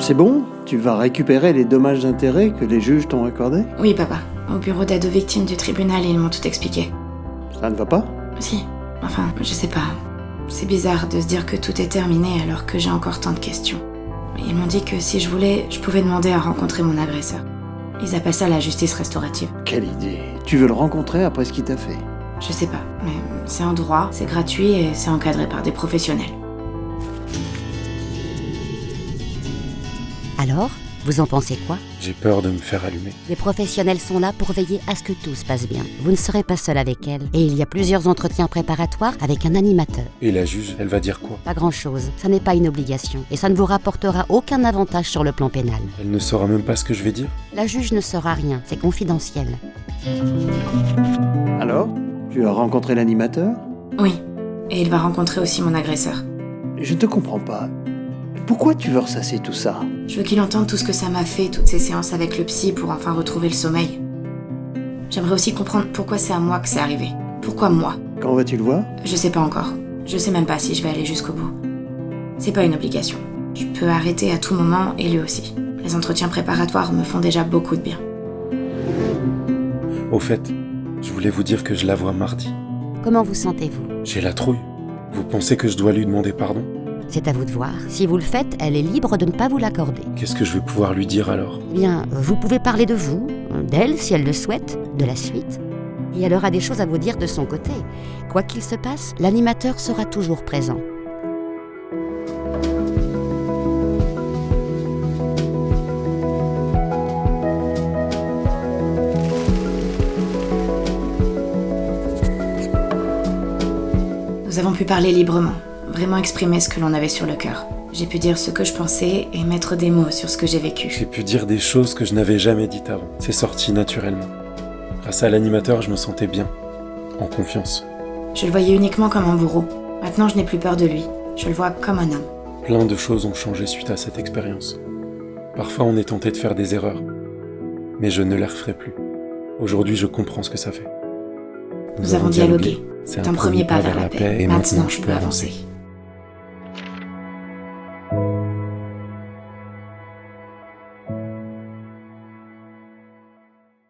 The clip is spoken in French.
C'est bon? Tu vas récupérer les dommages d'intérêt que les juges t'ont accordés? Oui, papa. Au bureau d'aide aux victimes du tribunal, ils m'ont tout expliqué. Ça ne va pas? Si. Enfin, je sais pas. C'est bizarre de se dire que tout est terminé alors que j'ai encore tant de questions. Ils m'ont dit que si je voulais, je pouvais demander à rencontrer mon agresseur. Ils appellent ça la justice restaurative. Quelle idée! Tu veux le rencontrer après ce qu'il t'a fait? Je sais pas, mais c'est en droit, c'est gratuit et c'est encadré par des professionnels. Alors, vous en pensez quoi? J'ai peur de me faire allumer. Les professionnels sont là pour veiller à ce que tout se passe bien. Vous ne serez pas seul avec elle. Et il y a plusieurs entretiens préparatoires avec un animateur. Et la juge, elle va dire quoi? Pas grand-chose. Ça n'est pas une obligation. Et ça ne vous rapportera aucun avantage sur le plan pénal. Elle ne saura même pas ce que je vais dire? La juge ne saura rien. C'est confidentiel. Alors? Tu as rencontré l'animateur? Oui. Et il va rencontrer aussi mon agresseur. Je ne te comprends pas. Pourquoi tu veux ressasser tout ça? Je veux qu'il entende tout ce que ça m'a fait, toutes ces séances avec le psy pour enfin retrouver le sommeil. J'aimerais aussi comprendre pourquoi c'est à moi que c'est arrivé. Pourquoi moi? Quand vas-tu le voir? Je sais pas encore. Je sais même pas si je vais aller jusqu'au bout. C'est pas une obligation. Je peux arrêter à tout moment et lui aussi. Les entretiens préparatoires me font déjà beaucoup de bien. Au fait, je voulais vous dire que je la vois mardi. Comment vous sentez-vous? J'ai la trouille. Vous pensez que je dois lui demander pardon? C'est à vous de voir. Si vous le faites, elle est libre de ne pas vous l'accorder. Qu'est-ce que je vais pouvoir lui dire alors? Eh bien, vous pouvez parler de vous, d'elle si elle le souhaite, de la suite. Et elle aura des choses à vous dire de son côté. Quoi qu'il se passe, l'animateur sera toujours présent. Nous avons pu parler librement, vraiment exprimer ce que l'on avait sur le cœur. J'ai pu dire ce que je pensais et mettre des mots sur ce que j'ai vécu. J'ai pu dire des choses que je n'avais jamais dites avant. C'est sorti naturellement. Grâce à l'animateur, je me sentais bien, en confiance. Je le voyais uniquement comme un bourreau. Maintenant, je n'ai plus peur de lui. Je le vois comme un homme. Plein de choses ont changé suite à cette expérience. Parfois, on est tenté de faire des erreurs. Mais je ne les referai plus. Aujourd'hui, je comprends ce que ça fait. Nous avons dialogué. C'est un premier pas vers la paix. Et maintenant, je peux avancer.